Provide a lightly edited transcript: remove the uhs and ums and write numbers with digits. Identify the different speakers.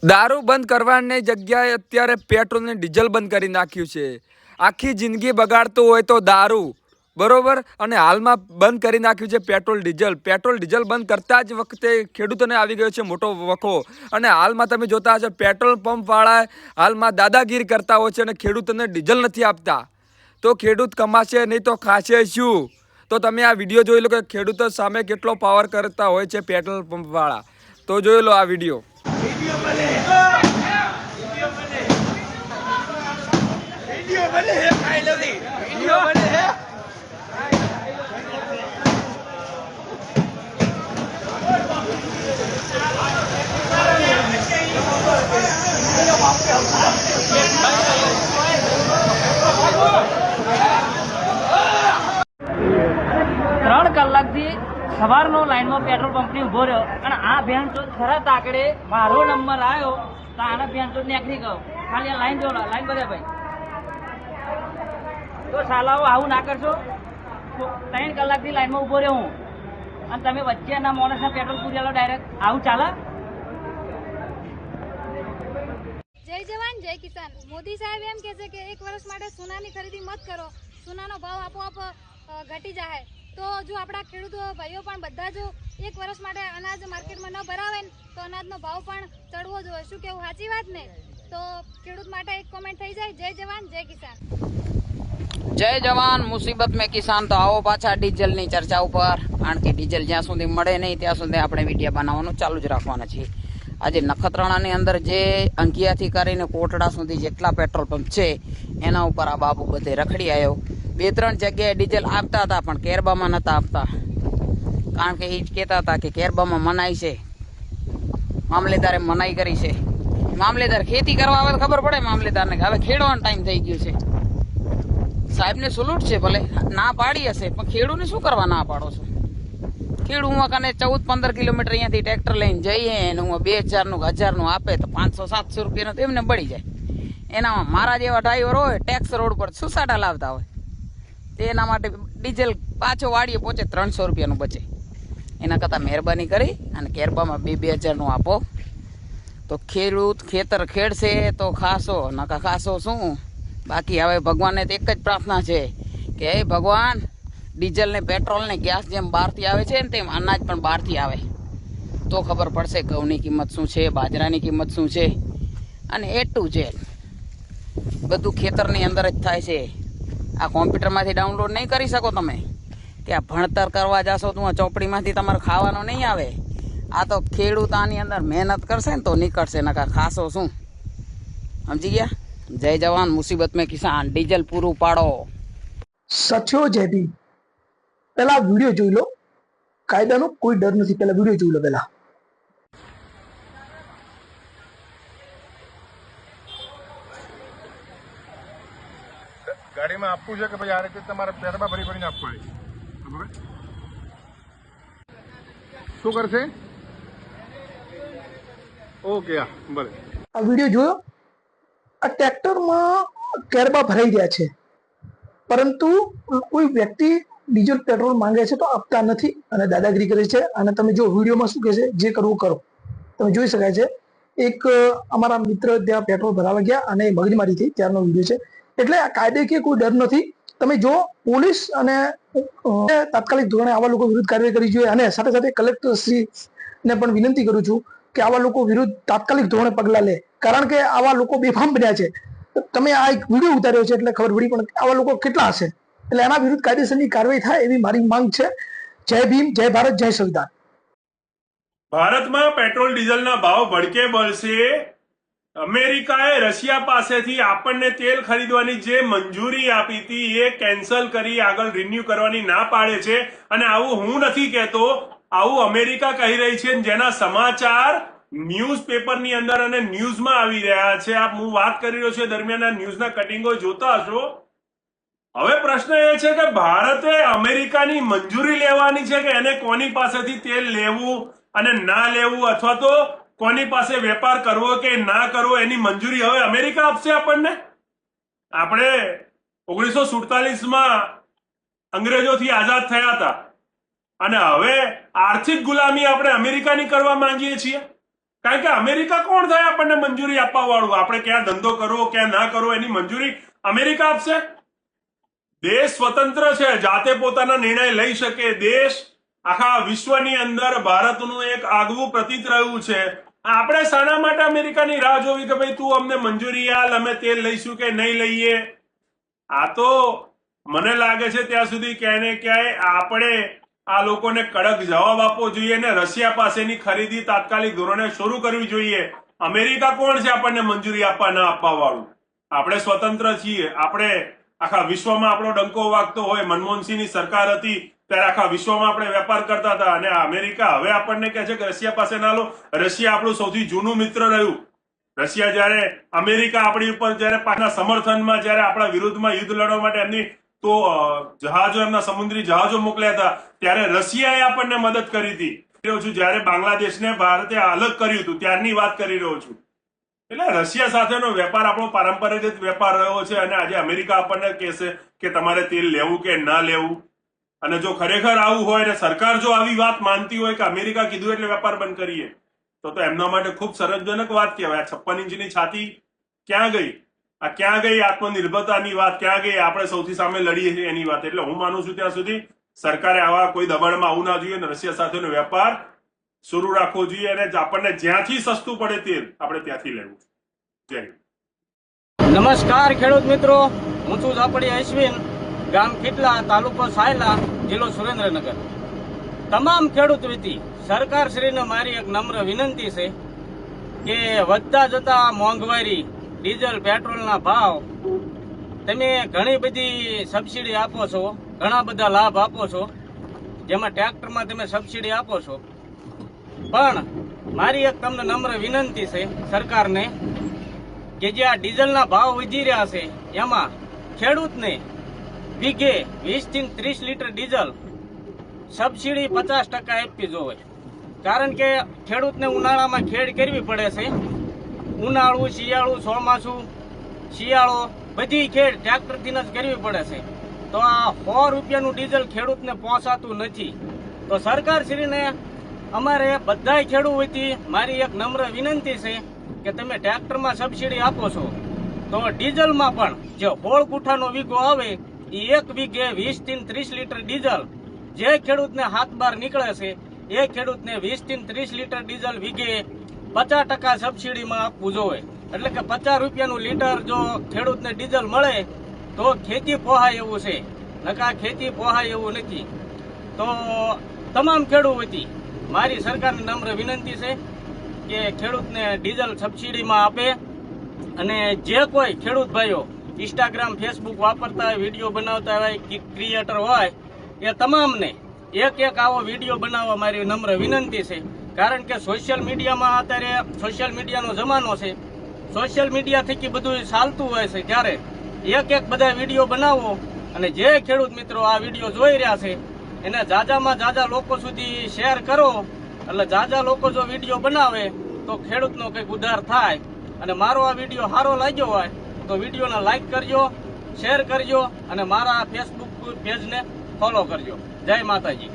Speaker 1: દારૂ બંધ કરવાની જગ્યાએ અત્યારે પેટ્રોલ ને ડીઝલ બંધ કરી નાખ્યું છે। આખી જિંદગી બગાડતું હોય તો દારૂ બરોબર, અને હાલમાં બંધ કરી નાખ્યું છે પેટ્રોલ ડીઝલ બંધ કરતા જ વખતે ખેડૂતોને આવી ગયો છે મોટો વખો। અને હાલમાં તમે જોતા હશો પેટ્રોલ પંપ વાળા હાલમાં દાદાગીરી કરતા હોય છે અને ખેડૂતોને ડીઝલ નથી આપતા। તો ખેડૂત કમાશે નહીં તો ખાશે શું? તો તમે આ વિડીયો જોઈ લો કે ખેડૂતો સામે કેટલો પાવર કરતા હોય છે પેટ્રોલ પંપ વાળા। તો જોઈ લો આ વિડીયો।
Speaker 2: ત્રણ કલાકથી સવારનો લાઈનમાં પેટ્રોલ પંપની ઊભો રહ્યો અને આ બેન તો ખરા તાકડે મારો નંબર આવ્યો તો આના બેન તો નીકળી ગયો। ખાલી આ લાઈન જોડો, લાઈન બધા ભાઈ તો સાલાઓ આવું ના કરશો। 3 કલાકથી લાઈનમાં ઊભો રહ્યો હું અને તમે વચ્ચે એના માણસના પેટ્રોલ પૂરેલો ડાયરેક્ટ આવું ચાલે?
Speaker 3: જય જવાન જય કિસાન। મોદી સાહેબ એમ કહે છે કે 1 વર્ષ માટે સોનાની ખરીદી મત કરો, સોનાનો ભાવ આપોઆપ ઘટી જાય। તો જો આપણા ખેડૂતો ભાઈઓ પણ બધા જો 1 વર્ષ માટે અનાજ માર્કેટમાં ન ભરાવે ને તો અનાજનો ભાવ પણ ચડવો જોઈએ। શું કેવું, સાચી વાત ને? તો ખેડૂત માટે એક કોમેન્ટ થઈ જાય, જય જવાન જય કિસાન।
Speaker 4: જય જવાન મુસીબત में किसान। तो आओ पाछा ડીઝલની ચર્ચા ઉપર, કારણ કે ડીઝલ જ્યાં સુધી મળે નહીં ત્યાં સુધી આપણે વિડીયો બનાવવાનું ચાલુ જ રાખવાના છીએ। આજે નખત્રાણાની અંદર જે અંકિયાથી કરીને કોટડા સુધી જેટલા પેટ્રોલ પંપ છે એના ઉપર આ બાબુ બધે રખડી આવ્યો। 2-3 જગ્યાએ ડીઝલ આપતા હતા પણ કેરબામાં નહોતા આપતા, કારણ કે એ જ કહેતા હતા કે કેરબામાં મનાઈ છે, મામલેદારે મનાઈ કરી છે। મામલેદાર ખેતી કરવા આવે તો ખબર પડે મામલેદારને કે હવે ખેડવાનો ટાઈમ થઈ ગયો છે। સાહેબને સુલૂટ છે, ભલે ના પાડી હશે પણ ખેડૂને શું કરવા ના પાડો છો? ખેડૂ હું કને 14-15 કિલોમીટર અહીંયાથી ટ્રેક્ટર લઈને જઈએ અને હું 2000નું 1000નું આપે તો 500-700 રૂપિયાનો તો એમને બળી જાય। એનામાં મારા જેવા ડ્રાઈવર હોય ટેક્સ રોડ પર સુસાટા લાવતા હોય તો એના માટે ડીઝલ પાછો વાડીએ પહોંચે 300 રૂપિયાનું બચે। એના કરતાં મહેરબાની કરી અને કેરબામાં 2-2000નું આપો તો ખેડૂત ખેતર ખેડશે તો ખાશો, નકા ખાશો શું? બાકી હવે ભગવાનને તો એક જ પ્રાર્થના છે કે હે ભગવાન, ડીઝલ ને પેટ્રોલ ને ગેસ જેમ બહારથી આવે છે ને તેમ અનાજ પણ બહારથી આવે તો ખબર પડશે ઘઉંની કિંમત શું છે, બાજરાની કિંમત શું છે। અને એ ટુ ઝેડ બધું ખેતરની અંદર જ થાય છે। આ કોમ્પ્યુટરમાંથી ડાઉનલોડ નહીં કરી શકો તમે કે આ ભણતર કરવા જાશો તો આ ચોપડીમાંથી તમારે ખાવાનું નહીં આવે। આ તો ખેડૂત આની અંદર મહેનત કરશે ને તો નીકળશે, નકા ખાશો શું? સમજી ગયા? જય જવાન મુસીબત में किसान। ડીઝલ પૂરું પાડો।
Speaker 5: સચો જયભી। પહેલા વિડીયો જોઈ લો, કાયદાનો કોઈ ડર નથી। પહેલા વિડીયો જોઈ લો। પહેલા
Speaker 6: ગાડીમાં આપવું છે કે ભાઈ આ રીતે તમારે પેરમાં ભરી ભરીને આપવું પડે? શું કરશે? ઓકે, હા ભલે।
Speaker 5: આ વિડીયો જોયો, આ ટ્રેક્ટરમાં કેરબા ભરાઈ રહ્યા છે પરંતુ કોઈ વ્યક્તિ ડીઝલ પેટ્રોલ માંગે છે તો આપતા નથી અને દાદાગીરી કરે છે। અને તમે જો વિડીયોમાં શું કહે છે, જે કરવું કરો, તમે જોઈ શકાય છે। એક અમારા મિત્ર ત્યાં પેટ્રોલ ભરાવા ગયા અને મગજમારી થઈ, ત્યારનો વિડીયો છે। એટલે આ કાયદેકીય કોઈ ડર નથી। તમે જો પોલીસ અને તાત્કાલિક ધોરણે આવા લોકો વિરુદ્ધ કાર્યવાહી કરવી જોઈએ અને સાથે સાથે કલેક્ટર શ્રીને પણ વિનંતી કરું છું કે આવા લોકો વિરુદ્ધ તાત્કાલિક ધોરણે પગલાં લે, કારણ કે આવા લોકો બેફામ બન્યા છે। તમે આ એક વિડીયો ઉતાર્યો છે એટલે ખબર પડી, પણ આવા લોકો કેટલા હશે? એટલે એના વિરુદ્ધ કાયદેસરની કાર્યવાહી થાય એવી મારી માંગ છે। જય ભીમ, જય ભારત, જય સંવિધાન।
Speaker 7: ભારતમાં પેટ્રોલ ડીઝલના ભાવ ભડકે બળશે। અમેરિકાએ રશિયા પાસેથી આપણને તેલ ખરીદવાની જે મંજૂરી આપી હતી એ કેન્સલ કરી આગળ રિન્યુ કરવાની ના પાડે છે। અને આવું હું નથી કહેતો, આવું અમેરિકા કહી રહી છે, જેના સમાચાર ન્યૂઝપેપરની અંદર અને ન્યૂઝમાં આવી રહ્યા છે। આપ હું વાત કરી રહ્યો છું દરમિયાન આ ન્યૂઝના કટિંગો જોતા હશો। હવે પ્રશ્ન એ છે કે ભારતે અમેરિકાની મંજૂરી લેવાની છે કે એને કોની પાસેથી તેલ લેવું અને ના લેવું, અથવા તો કોની પાસે વેપાર કરવો કે ના કરવો એની મંજૂરી હવે અમેરિકા આપશે આપણને? આપણે 1947માં અંગ્રેજોથી આઝાદ થયા હતા અને હવે આર્થિક ગુલામી આપણે અમેરિકાની કરવા માંગીએ છીએ। કારણ કે અમેરિકા કોણ થાય આપણને મંજૂરી આપવા વાળું? આપણે ક્યાં ધંધો કરવો ક્યાં ના કરવો એની મંજૂરી અમેરિકા આપશે? દેશ સ્વતંત્ર છે, જાતે પોતાના નિર્ણય લઈ શકે. દેશ આખા વિશ્વની અંદર ભારતનું એક આગવું પ્રતીત રહ્યું છે. આપણે શાના માટે અમેરિકાની રાહ જોવી કે ભાઈ તું અમને મંજૂરી આલ, અમે તેલ લઈશું કે નહીં લઈએ? આ તો મને લાગે છે ત્યાં સુધી ક્યાંય ને ક્યાંય આપણે આ લોકોને કડક જવાબ આપવો જોઈએ ને રશિયા પાસેની ખરીદી તાત્કાલિક ધોરણે શરૂ કરવી જોઈએ. અમેરિકા કોણ છે આપણને મંજૂરી આપવા ના આપવા વાળું? આપણે સ્વતંત્ર છીએ. આપણે આખા વિશ્વમાં આપણો ડંકો વાગતો હોય. મનમોહનસિંહની સરકાર હતી ત્યારે આખા વિશ્વમાં આપણે વેપાર કરતા હતા, અને અમેરિકા હવે આપણને કહે છે કે રશિયા પાસે ના લો. રશિયા આપણું સૌથી જૂનું મિત્ર રહ્યું. રશિયા જયારે અમેરિકા આપણી ઉપર જયારે પાકના સમર્થનમાં જયારે આપણા વિરુદ્ધમાં યુદ્ધ લડવા માટે એમની તો જહાજો, એમના સમુદ્રી જહાજો મોકલ્યા હતા, ત્યારે રશિયાએ આપણને મદદ કરી હતી. રહ્યો છું જયારે બાંગ્લાદેશને ભારતે અલગ કર્યું હતું ત્યારની વાત કરી રહ્યો છું. એટલે રશિયા સાથેનો વેપાર આપણો પારંપરિક વેપાર રહ્યો છે, અને આજે અમેરિકા આપણને કહેશે કે તમારે તેલ લેવું કે ના લેવું. અને જો ખરેખર આવું હોય ને સરકાર જો આવી વાત માનતી હોય કે અમેરિકા કીધું એટલે વેપાર બંધ કરીએ, તો એમના માટે ખૂબ સરસજનક વાત કહેવાય. 56 ઇંચની છાતી ક્યાં ગઈ? આ ક્યાં ગઈ આત્મનિર્ભરતાની વાત? ક્યાં ગઈ આપણે સૌથી સામે લડીએ છીએ એની વાત? એટલે હું માનું છું ત્યાં સુધી સરકારે આવા કોઈ દબાણમાં આવવું ના જોઈએ, અને રશિયા સાથેનો વેપાર શરૂ રાખવો જોઈએ, અને આપણને જ્યાંથી સસ્તું પડે તેલ આપણે ત્યાંથી લેવું. જય હિન્દ.
Speaker 8: નમસ્કાર ખેડૂત મિત્રો, હું છું ઝાપડી અશ્વિન, ગામ ખીટલા, તાલુકો સાયલા, જિલ્લો સુરેન્દ્રનગર. તમામ ખેડૂત વતી સરકારશ્રીને મારી એક નમ્ર વિનંતી છે કે વધતા જતા મોંઘવારી, ડીઝલ પેટ્રોલના ભાવ, તમે ઘણી બધી સબસિડી આપો છો, ઘણા બધા લાભ આપો છો, જેમાં ટ્રેક્ટરમાં તમે સબસિડી આપો છો, પણ મારી એક તમને નમ્ર વિનંતી છે સરકારને કે જે આ ડીઝલના ભાવ વધી રહ્યા છે એમાં ખેડૂતને વીઘે 20 થી 30 લીટર ડીઝલ સબસિડી 50% આપવી જોઈએ. કારણ કે ખેડૂતને ઉનાળામાં ખેડ કરવી પડે છે. ઉનાળું, શિયાળું, ચોમાસું, શિયાળો બધી ખેડ ટ્રેક્ટરથી જ કરવી પડે છે. તો આ 100 રૂપિયાનું ડીઝલ ખેડૂતને પહોંચાતું નથી. તો સરકારશ્રીને અમારે બધાય ખેડૂત વતી મારી એક નમ્ર વિનંતી છે કે તમે ટ્રેક્ટરમાં સબસિડી આપો છો તો ડીઝલમાં પણ જે 16 ગુઠાનો વીઘો આવે એ એક વીઘે 20 થી 30 લીટર ડીઝલ જે ખેડૂતને હાથ બહાર નીકળે છે એ ખેડૂતને 20 થી 30 લીટર ડીઝલ વીઘે 50% સબસિડીમાં આપવું જોઈએ. એટલે કે 50 રૂપિયાનું લીટર જો ખેડૂતને ડીઝલ મળે તો ખેતી પોહાય એવું છે, નકા ખેતી પોહાય એવું નથી. તો તમામ ખેડૂત વતી મારી સરકારને નમ્ર વિનંતી છે કે ખેડૂતને ડીઝલ સબસિડીમાં આપે. અને જે કોઈ ખેડૂત ભાઈઓ ઇન્સ્ટાગ્રામ, ફેસબુક વાપરતા હોય, વિડીયો બનાવતા હોય, ક્રિએટર હોય, એ તમામને એક આવો વિડીયો બનાવવા મારી નમ્ર વિનંતી છે. કારણ કે સોશિયલ મીડિયામાં અત્યારે સોશિયલ મીડિયાનો જમાનો છે. સોશિયલ મીડિયા થકી બધું ચાલતું હોય છે, ત્યારે એક બધા વિડીયો બનાવો, અને જે ખેડૂત મિત્રો આ વિડીયો જોઈ રહ્યા છે એને જાજામાં જાજા લોકો સુધી શેર કરો. એટલે જાજા લોકો જો વિડીયો બનાવે તો ખેડૂતનો કંઈક ઉદ્ધાર થાય. અને મારો આ વિડીયો સારો લાગ્યો હોય તો વિડીયોને લાઈક કરજો, શેર કરજો, અને મારા ફેસબુક પેજને ફોલો કરજો. જય માતાજી.